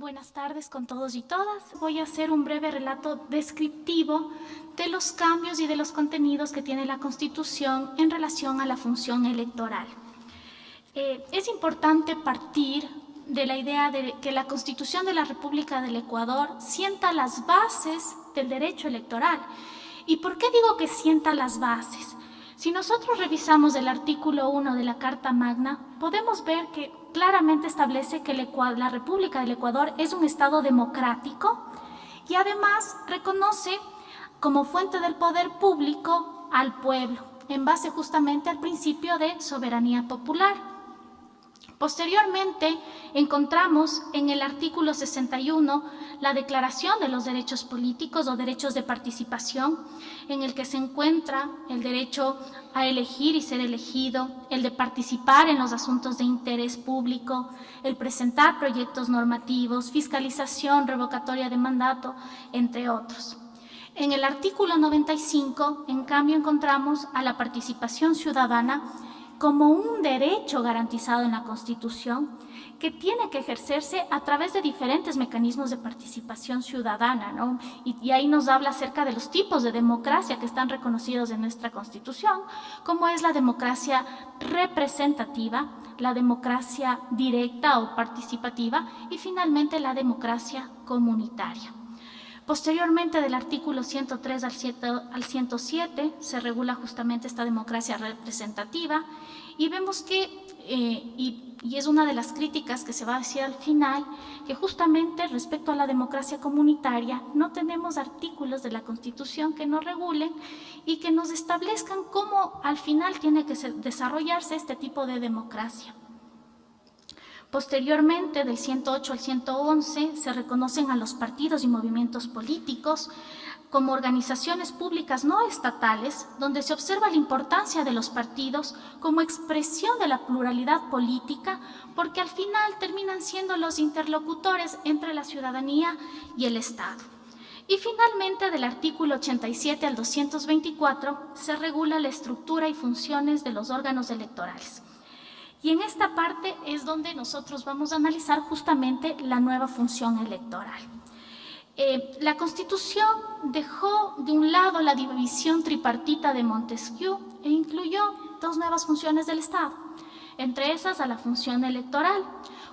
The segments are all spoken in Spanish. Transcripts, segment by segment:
Buenas tardes con todos y todas. Voy a hacer un breve relato descriptivo de los cambios y de los contenidos que tiene la Constitución en relación a la función electoral. Es importante partir de la idea de que la Constitución de la República del Ecuador sienta las bases del derecho electoral. ¿Y por qué digo que sienta las bases? Si nosotros revisamos el artículo 1 de la Carta Magna, podemos ver que claramente establece que la República del Ecuador es un Estado democrático y además reconoce como fuente del poder público al pueblo, en base justamente al principio de soberanía popular. Posteriormente, encontramos en el artículo 61 la Declaración de los Derechos Políticos o Derechos de Participación, en el que se encuentra el derecho a elegir y ser elegido, el de participar en los asuntos de interés público, el presentar proyectos normativos, fiscalización, revocatoria de mandato, entre otros. En el artículo 95, en cambio, encontramos a la participación ciudadana como un derecho garantizado en la Constitución que tiene que ejercerse a través de diferentes mecanismos de participación ciudadana, ¿no? Y ahí nos habla acerca de los tipos de democracia que están reconocidos en nuestra Constitución, como es la democracia representativa, la democracia directa o participativa y finalmente la democracia comunitaria. Posteriormente, del artículo 103 al 107, se regula justamente esta democracia representativa y vemos que, y es una de las críticas que se va a decir al final, que justamente respecto a la democracia comunitaria no tenemos artículos de la Constitución que nos regulen y que nos establezcan cómo al final tiene que desarrollarse este tipo de democracia. Posteriormente, del 108 al 111, se reconocen a los partidos y movimientos políticos como organizaciones públicas no estatales, donde se observa la importancia de los partidos como expresión de la pluralidad política, porque al final terminan siendo los interlocutores entre la ciudadanía y el Estado. Y finalmente, del artículo 87 al 224, se regula la estructura y funciones de los órganos electorales. Y en esta parte es donde nosotros vamos a analizar justamente la nueva función electoral. La Constitución dejó de un lado la división tripartita de Montesquieu e incluyó dos nuevas funciones del Estado, entre esas a la función electoral.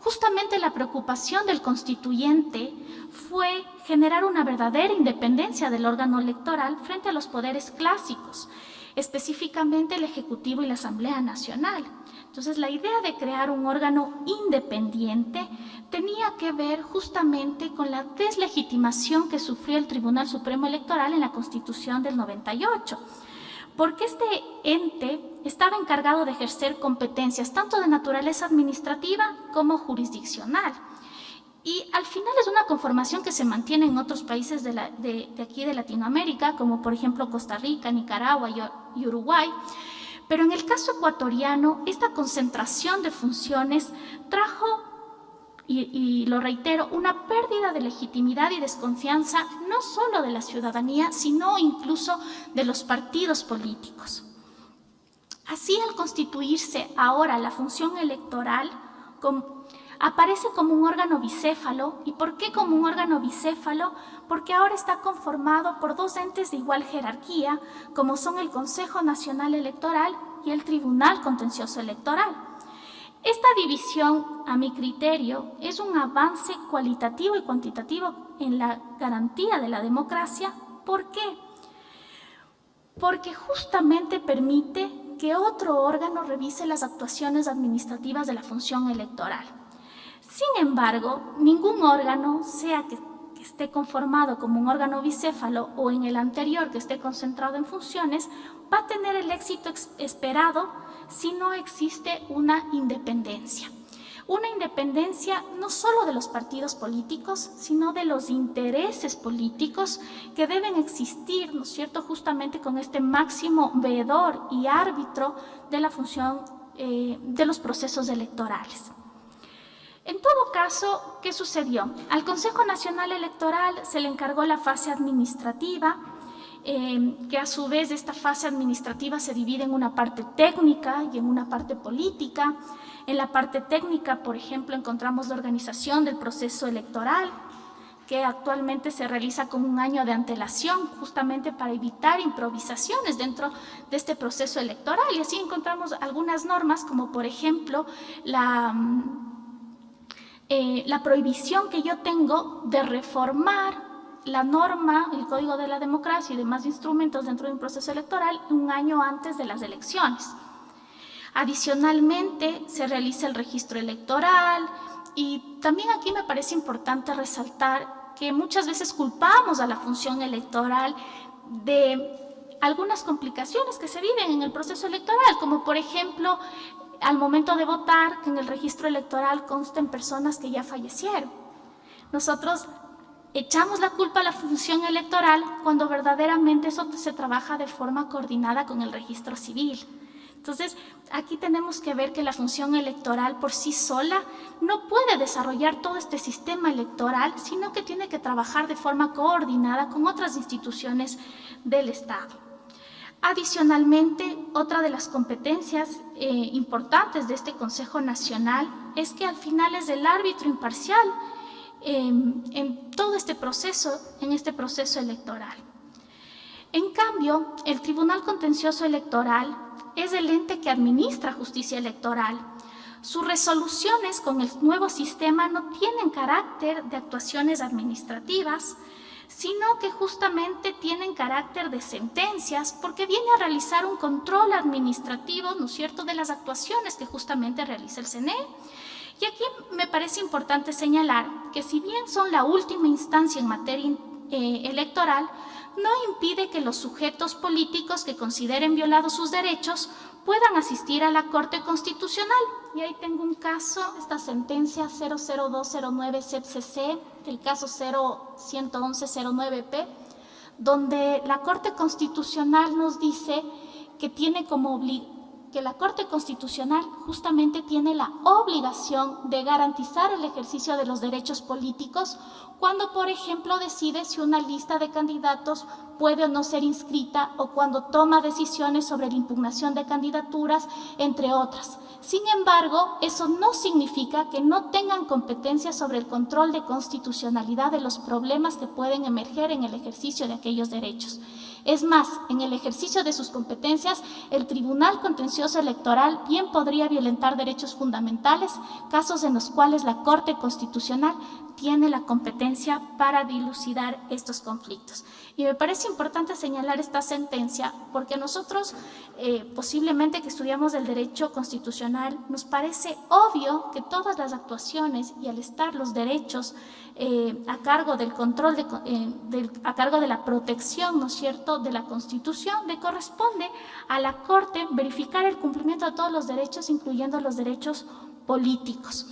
Justamente la preocupación del constituyente fue generar una verdadera independencia del órgano electoral frente a los poderes clásicos, específicamente el Ejecutivo y la Asamblea Nacional. Entonces, la idea de crear un órgano independiente tenía que ver justamente con la deslegitimación que sufrió el Tribunal Supremo Electoral en la Constitución del 98, porque este ente estaba encargado de ejercer competencias tanto de naturaleza administrativa como jurisdiccional. Y al final es una conformación que se mantiene en otros países de aquí de Latinoamérica, como por ejemplo Costa Rica, Nicaragua y Uruguay. Pero en el caso ecuatoriano, esta concentración de funciones trajo, y lo reitero, una pérdida de legitimidad y desconfianza no solo de la ciudadanía, sino incluso de los partidos políticos. Así, al constituirse ahora la función electoral, aparece como un órgano bicéfalo. ¿Y por qué como un órgano bicéfalo? Porque ahora está conformado por dos entes de igual jerarquía, como son el Consejo Nacional Electoral y el Tribunal Contencioso Electoral. Esta división, a mi criterio, es un avance cualitativo y cuantitativo en la garantía de la democracia. ¿Por qué? Porque justamente permite que otro órgano revise las actuaciones administrativas de la función electoral. Sin embargo, ningún órgano, sea que esté conformado como un órgano bicéfalo o en el anterior que esté concentrado en funciones, va a tener el éxito esperado si no existe una independencia. Una independencia no solo de los partidos políticos, sino de los intereses políticos que deben existir, ¿no es cierto?, justamente con este máximo veedor y árbitro de la función de los procesos electorales. En todo caso, ¿qué sucedió? Al Consejo Nacional Electoral se le encargó la fase administrativa, que a su vez esta fase administrativa se divide en una parte técnica y en una parte política. En la parte técnica, por ejemplo, encontramos la organización del proceso electoral, que actualmente se realiza con un año de antelación, justamente para evitar improvisaciones dentro de este proceso electoral. Y así encontramos algunas normas, como por ejemplo la prohibición que yo tengo de reformar la norma, el Código de la Democracia y demás instrumentos dentro de un proceso electoral un año antes de las elecciones. Adicionalmente, se realiza el registro electoral y también aquí me parece importante resaltar que muchas veces culpamos a la función electoral de algunas complicaciones que se viven en el proceso electoral, como por ejemplo, al momento de votar, que en el registro electoral consten personas que ya fallecieron. Nosotros echamos la culpa a la función electoral cuando verdaderamente eso se trabaja de forma coordinada con el registro civil. Entonces, aquí tenemos que ver que la función electoral por sí sola no puede desarrollar todo este sistema electoral, sino que tiene que trabajar de forma coordinada con otras instituciones del Estado. Adicionalmente, otra de las competencias importantes de este Consejo Nacional es que al final es el árbitro imparcial en todo este proceso electoral. En cambio, el Tribunal Contencioso Electoral es el ente que administra justicia electoral. Sus resoluciones con el nuevo sistema no tienen carácter de actuaciones administrativas, sino que justamente tienen carácter de sentencias, porque viene a realizar un control administrativo, ¿no es cierto?, de las actuaciones que justamente realiza el CNE. Y aquí me parece importante señalar que si bien son la última instancia en materia electoral, no impide que los sujetos políticos que consideren violados sus derechos puedan asistir a la Corte Constitucional. Y ahí tengo un caso, esta sentencia 00209 CEP-CC, el caso 011109P, donde la Corte Constitucional nos dice que que la Corte Constitucional justamente tiene la obligación de garantizar el ejercicio de los derechos políticos cuando, por ejemplo, decide si una lista de candidatos puede o no ser inscrita o cuando toma decisiones sobre la impugnación de candidaturas, entre otras. Sin embargo, eso no significa que no tengan competencia sobre el control de constitucionalidad de los problemas que pueden emerger en el ejercicio de aquellos derechos. Es más, en el ejercicio de sus competencias, el Tribunal Contencioso Electoral bien podría violentar derechos fundamentales, casos en los cuales la Corte Constitucional tiene la competencia para dilucidar estos conflictos. Y me parece importante señalar esta sentencia porque nosotros, posiblemente que estudiamos el derecho constitucional, nos parece obvio que todas las actuaciones y al estar los derechos a cargo del control, a cargo de la protección, ¿no es cierto?, de la Constitución, le corresponde a la Corte verificar el cumplimiento de todos los derechos, incluyendo los derechos políticos.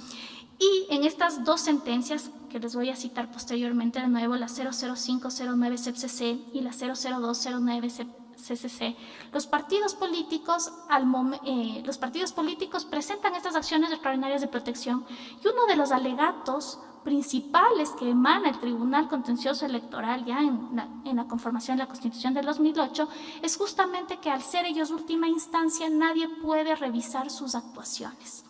Y en estas dos sentencias, que les voy a citar posteriormente de nuevo, la 00509 CEP-CC y la 00209 CCC, los partidos políticos presentan estas acciones extraordinarias de protección y uno de los alegatos principales que emana el Tribunal Contencioso Electoral ya en la conformación de la Constitución del 2008 es justamente que al ser ellos última instancia nadie puede revisar sus actuaciones.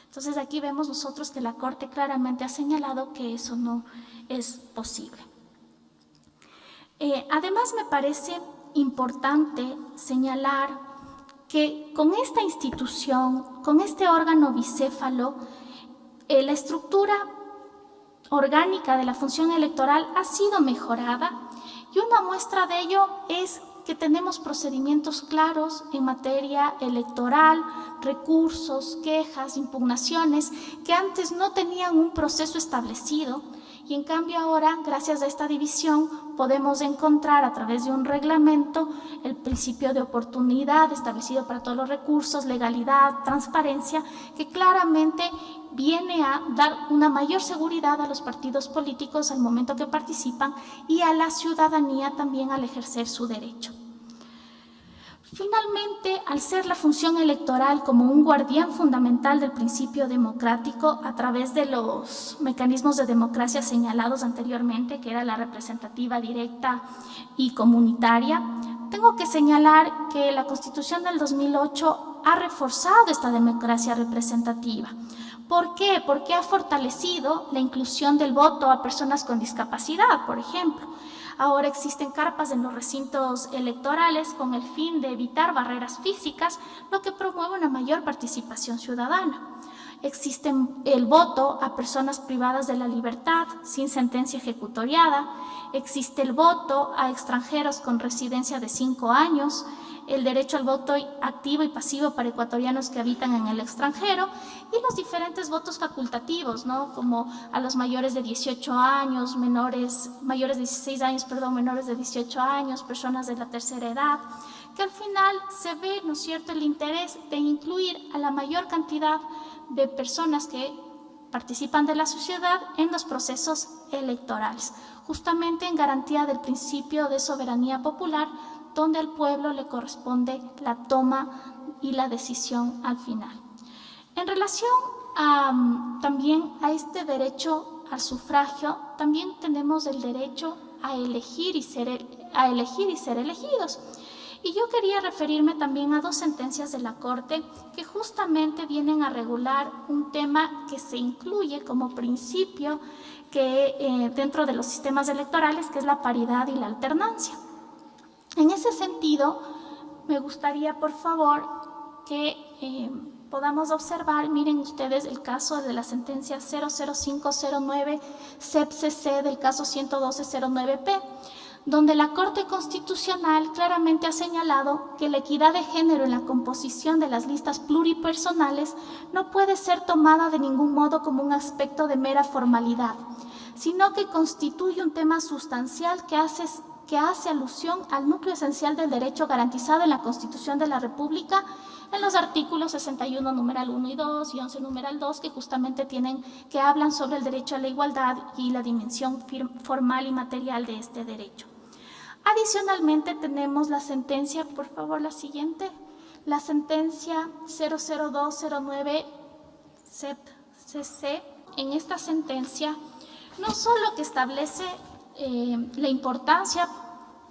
Entonces aquí vemos nosotros que la Corte claramente ha señalado que eso no es posible. Además me parece importante señalar que con esta institución, con este órgano bicéfalo, la estructura orgánica de la función electoral ha sido mejorada y una muestra de ello es que tenemos procedimientos claros en materia electoral, recursos, quejas, impugnaciones, que antes no tenían un proceso establecido y en cambio ahora, gracias a esta división, podemos encontrar a través de un reglamento el principio de oportunidad establecido para todos los recursos, legalidad, transparencia, que claramente viene a dar una mayor seguridad a los partidos políticos al momento que participan y a la ciudadanía también al ejercer su derecho. Finalmente, al ser la función electoral como un guardián fundamental del principio democrático a través de los mecanismos de democracia señalados anteriormente, que era la representativa directa y comunitaria, Tengo que señalar que la Constitución del 2008 ha reforzado esta democracia representativa. ¿Por qué? Porque ha fortalecido la inclusión del voto a personas con discapacidad, por ejemplo. Ahora existen carpas en los recintos electorales con el fin de evitar barreras físicas, lo que promueve una mayor participación ciudadana. Existe el voto a personas privadas de la libertad sin sentencia ejecutoriada. Existe el voto a extranjeros con residencia de 5 años, el derecho al voto activo y pasivo para ecuatorianos que habitan en el extranjero y los diferentes votos facultativos, ¿no? Como a los mayores de 18 años, mayores de 16 años, menores de 18 años, personas de la tercera edad, que al final se ve, ¿no es cierto?, el interés de incluir a la mayor cantidad de personas que participan de la sociedad en los procesos electorales, justamente en garantía del principio de soberanía popular, donde al pueblo le corresponde la toma y la decisión al final. En relación también a este derecho al sufragio, también tenemos el derecho a elegir y ser elegidos. Y yo quería referirme también a 2 sentencias de la Corte que justamente vienen a regular un tema que se incluye como principio dentro de los sistemas electorales, que es la paridad y la alternancia. En ese sentido, me gustaría, por favor, que podamos observar, miren ustedes, el caso de la sentencia 00509 CEP-CC del caso 11209P, donde la Corte Constitucional claramente ha señalado que la equidad de género en la composición de las listas pluripersonales no puede ser tomada de ningún modo como un aspecto de mera formalidad, sino que constituye un tema sustancial que hace alusión al núcleo esencial del derecho garantizado en la Constitución de la República, en los artículos 61, numeral 1 y 2, y 11, numeral 2, que justamente que hablan sobre el derecho a la igualdad y la dimensión formal y material de este derecho. Adicionalmente tenemos la sentencia, por favor la siguiente, la sentencia 00209 CEP-CC. En esta sentencia no solo que establece la importancia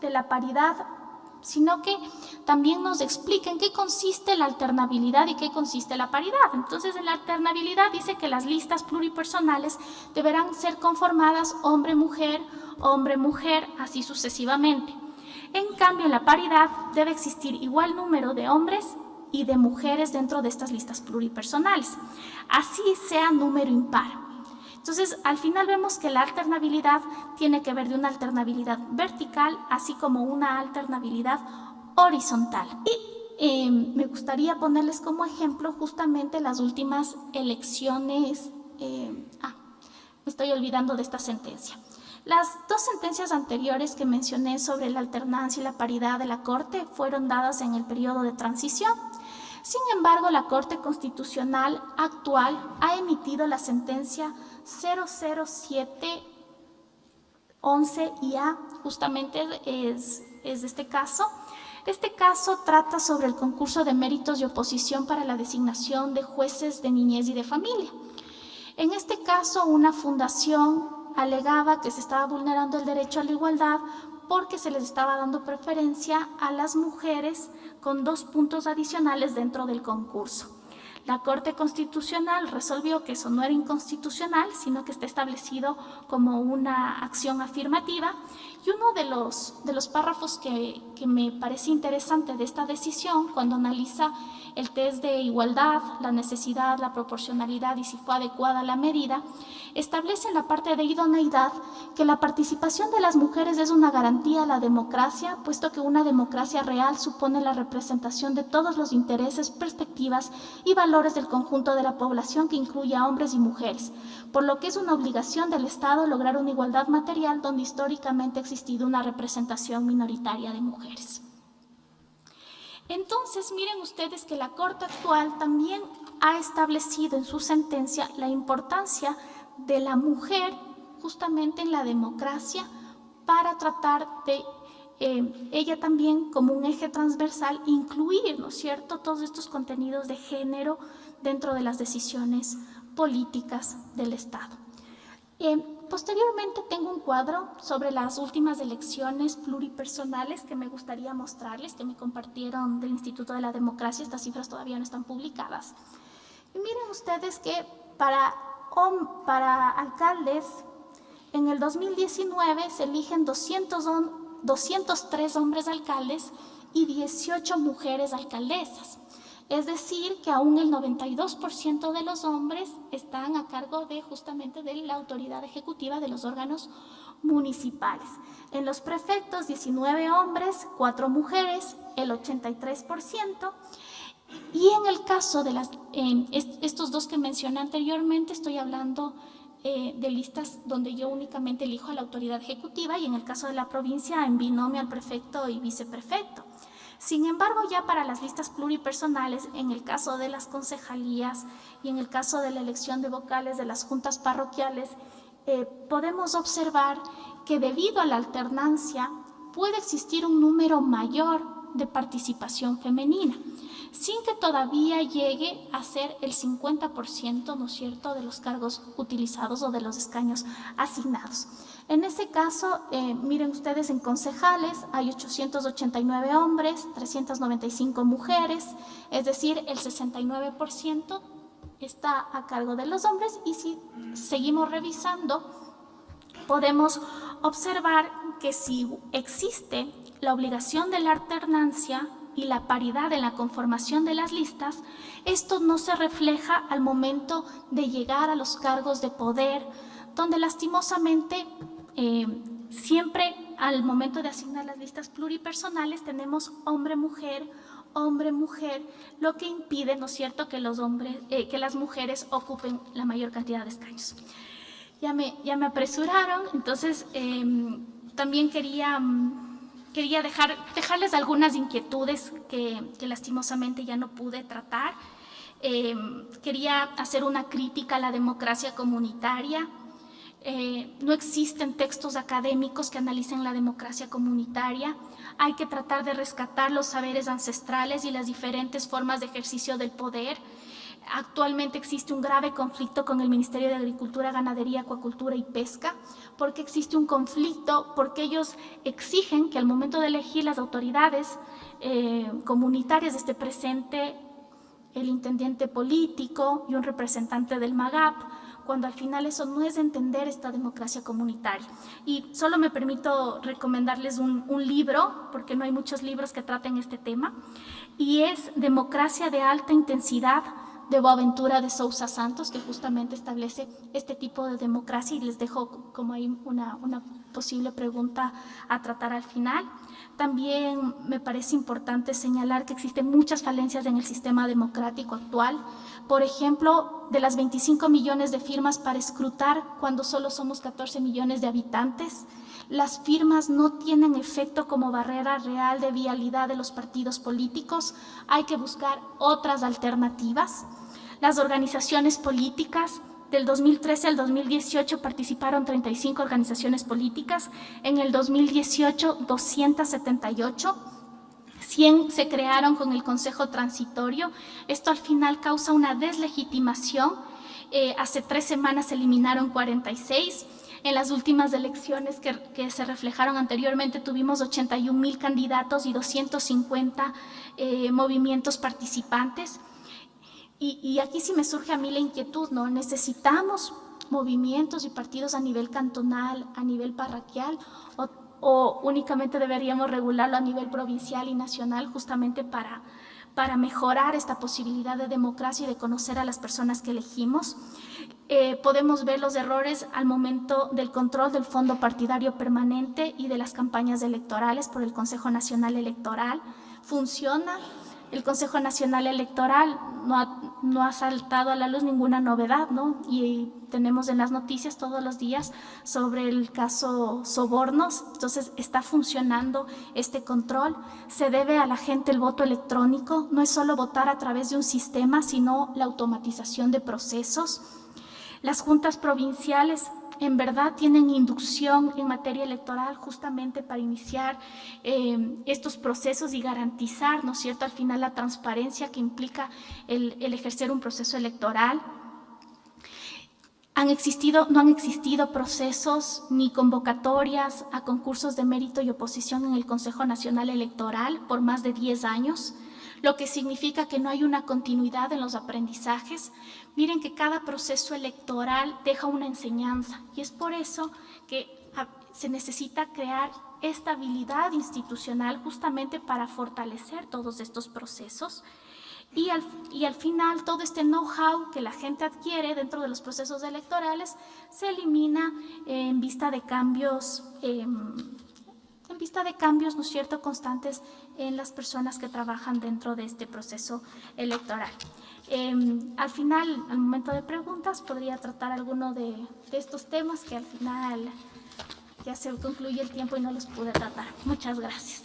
de la paridad, sino que también nos explica en qué consiste la alternabilidad y qué consiste la paridad. Entonces, en la alternabilidad dice que las listas pluripersonales deberán ser conformadas hombre-mujer, así sucesivamente. En cambio, en la paridad debe existir igual número de hombres y de mujeres dentro de estas listas pluripersonales, así sea número impar. Entonces, al final vemos que la alternabilidad tiene que ver de una alternabilidad vertical, así como una alternabilidad horizontal. Y me gustaría ponerles como ejemplo justamente las últimas elecciones. Me estoy olvidando de esta sentencia. Las 2 sentencias anteriores que mencioné sobre la alternancia y la paridad de la Corte fueron dadas en el periodo de transición. Sin embargo, la Corte Constitucional actual ha emitido la sentencia 00711-IA, justamente es este caso. Este caso trata sobre el concurso de méritos y oposición para la designación de jueces de niñez y de familia. En este caso, una fundación alegaba que se estaba vulnerando el derecho a la igualdad porque se les estaba dando preferencia a las mujeres con 2 puntos adicionales dentro del concurso. La Corte Constitucional resolvió que eso no era inconstitucional, sino que está establecido como una acción afirmativa. Y uno de los párrafos que me parece interesante de esta decisión, cuando analiza el test de igualdad, la necesidad, la proporcionalidad y si fue adecuada la medida, establece en la parte de idoneidad que la participación de las mujeres es una garantía a la democracia, puesto que una democracia real supone la representación de todos los intereses, perspectivas y valores del conjunto de la población, que incluye a hombres y mujeres, por lo que es una obligación del Estado lograr una igualdad material donde históricamente ha existido una representación minoritaria de mujeres. Entonces, miren ustedes que la Corte actual también ha establecido en su sentencia la importancia de la mujer justamente en la democracia para tratar de ella también como un eje transversal incluir, ¿no es cierto?, todos estos contenidos de género dentro de las decisiones políticas del Estado. Posteriormente tengo un cuadro sobre las últimas elecciones pluripersonales que me gustaría mostrarles, que me compartieron del Instituto de la Democracia. Estas cifras todavía no están publicadas. Y miren ustedes que para alcaldes, en el 2019 se eligen 203 hombres alcaldes y 18 mujeres alcaldesas. Es decir, que aún el 92% de los hombres están a cargo justamente de la autoridad ejecutiva de los órganos municipales. En los prefectos, 19 hombres, 4 mujeres, el 83%. Y en el caso de estos dos que mencioné anteriormente, estoy hablando de listas donde yo únicamente elijo a la autoridad ejecutiva, y en el caso de la provincia en binomio al prefecto y viceprefecto. Sin embargo, ya para las listas pluripersonales, en el caso de las concejalías y en el caso de la elección de vocales de las juntas parroquiales, podemos observar que debido a la alternancia puede existir un número mayor de participación femenina, sin que todavía llegue a ser el 50%, ¿no es cierto?, de los cargos utilizados o de los escaños asignados. En ese caso, miren ustedes, en concejales hay 889 hombres, 395 mujeres, es decir, el 69% está a cargo de los hombres. Y si seguimos revisando, podemos observar que si existe la obligación de la alternancia y la paridad en la conformación de las listas, esto no se refleja al momento de llegar a los cargos de poder, donde lastimosamente siempre al momento de asignar las listas pluripersonales tenemos hombre-mujer, lo que impide, ¿no es cierto?, que las mujeres ocupen la mayor cantidad de escaños. Ya me apresuraron, entonces también quería dejarles algunas inquietudes que lastimosamente ya no pude tratar. Quería hacer una crítica a la democracia comunitaria. No existen textos académicos que analicen la democracia comunitaria. Hay que tratar de rescatar los saberes ancestrales y las diferentes formas de ejercicio del poder. Actualmente existe un grave conflicto con el Ministerio de Agricultura, Ganadería, Acuacultura y Pesca. ¿Por qué existe un conflicto? Porque ellos exigen que al momento de elegir las autoridades comunitarias esté presente el intendente político y un representante del MAGAP, cuando al final eso no es entender esta democracia comunitaria. Y solo me permito recomendarles un libro, porque no hay muchos libros que traten este tema, y es Democracia de Alta Intensidad, de Boaventura de Sousa Santos, que justamente establece este tipo de democracia, y les dejo como ahí una posible pregunta a tratar al final. También me parece importante señalar que existen muchas falencias en el sistema democrático actual. Por ejemplo, de las 25 millones de firmas para escrutar, cuando solo somos 14 millones de habitantes, las firmas no tienen efecto como barrera real de vialidad de los partidos políticos. Hay que buscar otras alternativas. Las organizaciones políticas, del 2013 al 2018 participaron 35 organizaciones políticas, en el 2018 278, 100 se crearon con el Consejo Transitorio. Esto al final causa una deslegitimación. Hace 3 semanas se eliminaron 46. En las últimas elecciones que se reflejaron anteriormente tuvimos 81,000 candidatos y 250 movimientos participantes. Y aquí sí me surge a mí la inquietud, ¿no? ¿Necesitamos movimientos y partidos a nivel cantonal, a nivel parroquial, o únicamente deberíamos regularlo a nivel provincial y nacional, justamente para mejorar esta posibilidad de democracia y de conocer a las personas que elegimos? Podemos ver los errores al momento del control del fondo partidario permanente y de las campañas electorales por el Consejo Nacional Electoral. ¿Funciona? El Consejo Nacional Electoral no ha saltado a la luz ninguna novedad, ¿no? Y tenemos en las noticias todos los días sobre el caso sobornos. Entonces, ¿está funcionando este control? ¿Se debe a la gente el voto electrónico? No es solo votar a través de un sistema, sino la automatización de procesos. Las juntas provinciales en verdad tienen inducción en materia electoral justamente para iniciar estos procesos y garantizar, ¿no es cierto?, al final la transparencia que implica el ejercer un proceso electoral. No han existido procesos ni convocatorias a concursos de mérito y oposición en el Consejo Nacional Electoral por más de 10 años, lo que significa que no hay una continuidad en los aprendizajes. Miren que cada proceso electoral deja una enseñanza y es por eso que se necesita crear estabilidad institucional justamente para fortalecer todos estos procesos. Y al final todo este know-how que la gente adquiere dentro de los procesos electorales se elimina en vista de cambios, ¿no es cierto?, constantes en las personas que trabajan dentro de este proceso electoral. Al final, al momento de preguntas, podría tratar alguno de estos temas que al final ya se concluye el tiempo y no los pude tratar. Muchas gracias.